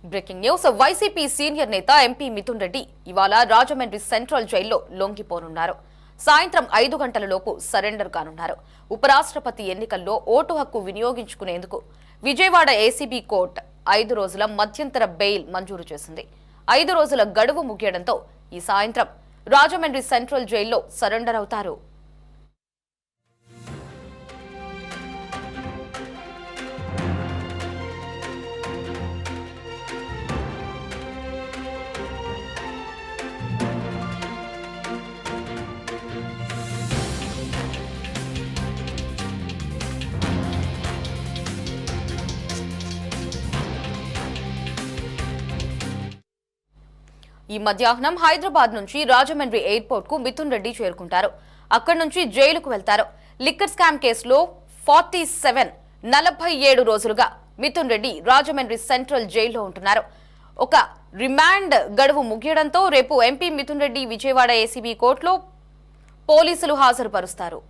Breaking news. YCP senior నేత MP Mithun Reddy ఇవాళ Rajahmundry central జైల్లో లొంగిపోనున్నారు. సాయంత్రం 5 గంటలలోపు సరెండర్ కానున్నారు. ఉపరాష్ట్రపతి ఎన్నికల్లో ఓటు హక్కు వినియోగించుకునేందుకు విజయవాడ ఏసీబీ కోర్టు 5 రోజుల మధ్యంతర బెయిల్ మంజూరు చేసింది. 5 రోజుల గడువు ముగియడంతో ఈ సాయంత్రం రాజమండ్రి సెంట్రల్ జైల్లో సరెండర్ అవుతారు. ఈ మధ్యాహ్నం హైదరాబాద్ నుంచి రాజమండ్రి ఎయిర్పోర్ట్ కు మిథున్ రెడ్డి చేరుకుంటారు. అక్కడి నుంచి జైలుకు వెళ్తారు. లిక్కర్ స్కామ్ కేసులో 47 రోజులుగా మిథున్ రెడ్డి రాజమండ్రి సెంట్రల్ జైల్లో ఉంటున్నారు. ఒక రిమాండ్ గడువు ముగియడంతో రేపు ఎంపీ మిథున్ రెడ్డి విజయవాడ ఏసీబీ కోర్టులో పోలీసులు హాజరుపరుస్తారు.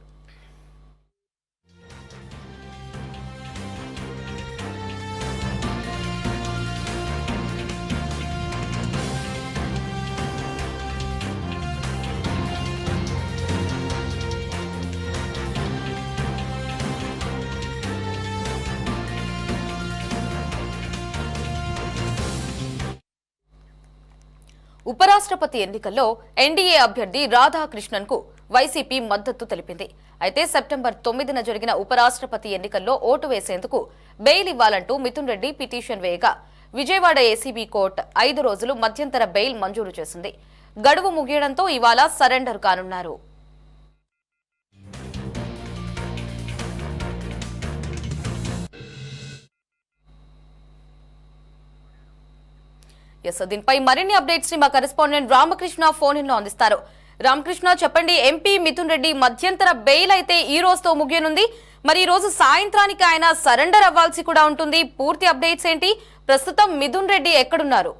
ఉపరాష్ట్రపతి ఎన్నికల్లో ఎన్డీఏ అభ్యర్థి రాధాకృష్ణన్ కు వైసీపీ మద్దతు తెలిపింది. అయితే సెప్టెంబర్ 9న జరిగిన ఉపరాష్ట్రపతి ఎన్నికల్లో ఓటు వేసేందుకు బెయిల్ ఇవ్వాలంటూ మిథున్ రెడ్డి పిటిషన్ వేయగా విజయవాడ ఏసీబీ కోర్టు 5 రోజులు మధ్యంతర బెయిల్ మంజూరు చేసింది. గడువు ముగియడంతో ఇవాళ సరెండర్ కానున్నారు. దీనిపై మరిన్ని అప్డేట్స్ ని మా కరెస్పాండెంట్ రామకృష్ణ ఫోన్ ఇన్ లో అందిస్తారు. రామకృష్ణ, చెప్పండి. ఎంపీ మిథున్ రెడ్డి మధ్యంతర బెయిల్ అయితే ఈ రోజుతో ముగియనుంది. మరి ఈ రోజు సాయంత్రానికి ఆయన సరెండర్ అవ్వాల్సి కూడా ఉంటుంది. పూర్తి అప్డేట్స్ ఏంటి? ప్రస్తుతం మిథున్ రెడ్డి ఎక్కడున్నారు?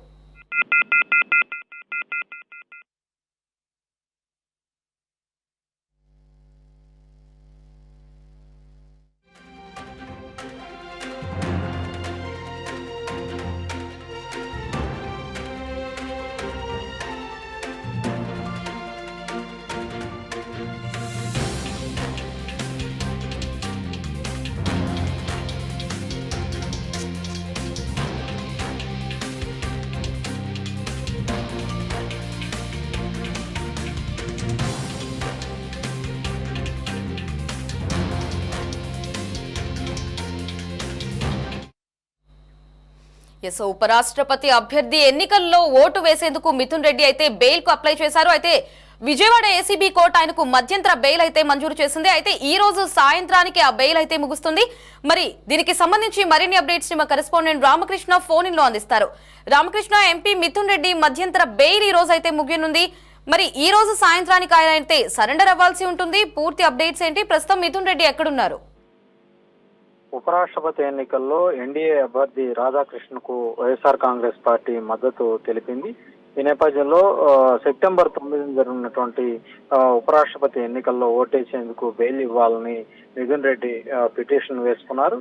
ఉపరాష్ట్రపతి అభ్యర్థి ఎన్నికల్లో ఓటు వేసేందుకు మిథున్ రెడ్డి అయితే బెయిల్ కు అప్లై చేశారు. అయితే విజయవాడ ఏసీబీ కోర్టు ఆయనకు మధ్యంతర బెయిల్ అయితే మంజూరు చేసింది. అయితే ఈ రోజు సాయంత్రానికి ఆ బెయిల్ అయితే ముగుస్తుంది. మరి దీనికి సంబంధించి మరిన్ని అప్డేట్స్ ని మా కరెస్పాండెంట్ రామకృష్ణ ఫోన్ ఇన్ లో అందిస్తారు. రామకృష్ణ, ఎంపీ మిథున్ రెడ్డి మధ్యంతర బెయిల్ ఈ రోజు అయితే ముగియనుంది. మరి ఈ రోజు సాయంత్రానికి ఆయన అయితే సరెండర్ అవ్వాల్సి ఉంటుంది. పూర్తి అప్డేట్స్ ఏంటి? ప్రస్తుతం మిథున్ రెడ్డి ఎక్కడున్నారు? ఉపరాష్ట్రపతి ఎన్నికల్లో ఎన్డీఏ అభ్యర్థి రాధాకృష్ణకు వైఎస్ఆర్ కాంగ్రెస్ పార్టీ మద్దతు తెలిపింది. ఈ నేపథ్యంలో సెప్టెంబర్ 9న జరిగినటువంటి ఉపరాష్ట్రపతి ఎన్నికల్లో ఓటేసేందుకు బెయిల్ ఇవ్వాలని మిథున్ రెడ్డి పిటిషన్ వేసుకున్నారు.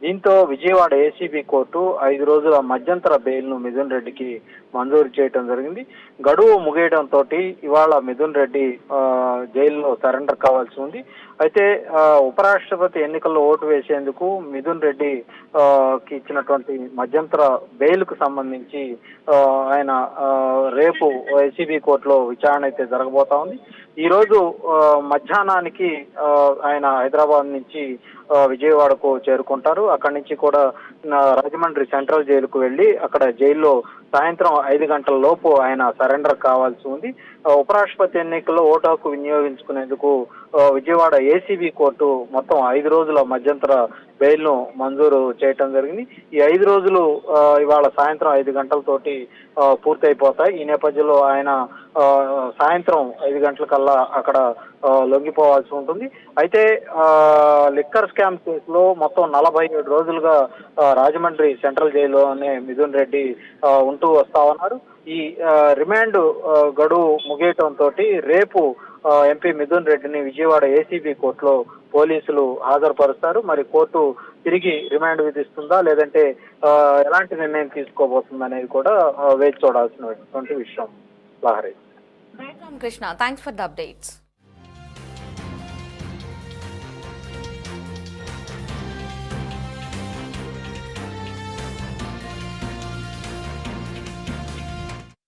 దీంతో విజయవాడ ఏసీబీ కోర్టు 5 రోజుల మధ్యంతర బెయిల్ ను మిథున్ రెడ్డికి మంజూరు చేయడం జరిగింది. గడువు ముగియడంతో ఇవాళ మిథున్ రెడ్డి జైల్లో సరెండర్ కావాల్సి ఉంది. అయితే ఉపరాష్ట్రపతి ఎన్నికల్లో ఓటు వేసేందుకు మిథున్ రెడ్డి ఇచ్చినటువంటి మధ్యంతర బెయిల్ కు సంబంధించి ఆయన రేపు ఏసీబీ కోర్టులో విచారణ అయితే జరగబోతా ఉంది. ఈ రోజు మధ్యాహ్నానికి ఆయన హైదరాబాద్ నుంచి విజయవాడకు చేరుకుంటారు. అక్కడి నుంచి కూడా రాజమండ్రి సెంట్రల్ జైలుకు వెళ్లి అక్కడ జైల్లో సాయంత్రం 5 గంటల లోపు ఆయన సరెండర్ కావాల్సి ఉంది. ఉపరాష్ట్రపతి ఎన్నికల్లో ఓటు హక్కు వినియోగించుకునేందుకు విజయవాడ ఏసీబీ కోర్టు మొత్తం 5 రోజుల మధ్యంతర బెయిల్ ను మంజూరు చేయటం జరిగింది. ఈ 5 రోజులు ఇవాళ సాయంత్రం 5 గంటలతోటి పూర్తయిపోతాయి. ఈ నేపథ్యంలో ఆయన సాయంత్రం 5 గంటలకల్లా అక్కడ లొంగిపోవాల్సి ఉంటుంది. అయితే లిక్కర్ స్కామ్ కేసులో మొత్తం 47 రోజులుగా రాజమండ్రి సెంట్రల్ జైల్లోనే మిథున్ రెడ్డి ఉంటూ వస్తా ఉన్నారు. ఈ రిమాండ్ గడువు ముగియటంతో రేపు ఎంపీ మిథున్ రెడ్డిని విజయవాడ ఏసీబీ కోర్టులో పోలీసులు హాజరుపరుస్తారు. మరి కోర్టు తిరిగి రిమాండ్ విధిస్తుందా లేదంటే ఎలాంటి నిర్ణయం తీసుకోబోతుందా అనేది కూడా వేచి చూడాల్సినటువంటి విషయం. Lahari. Ramakrishna, thanks for the updates.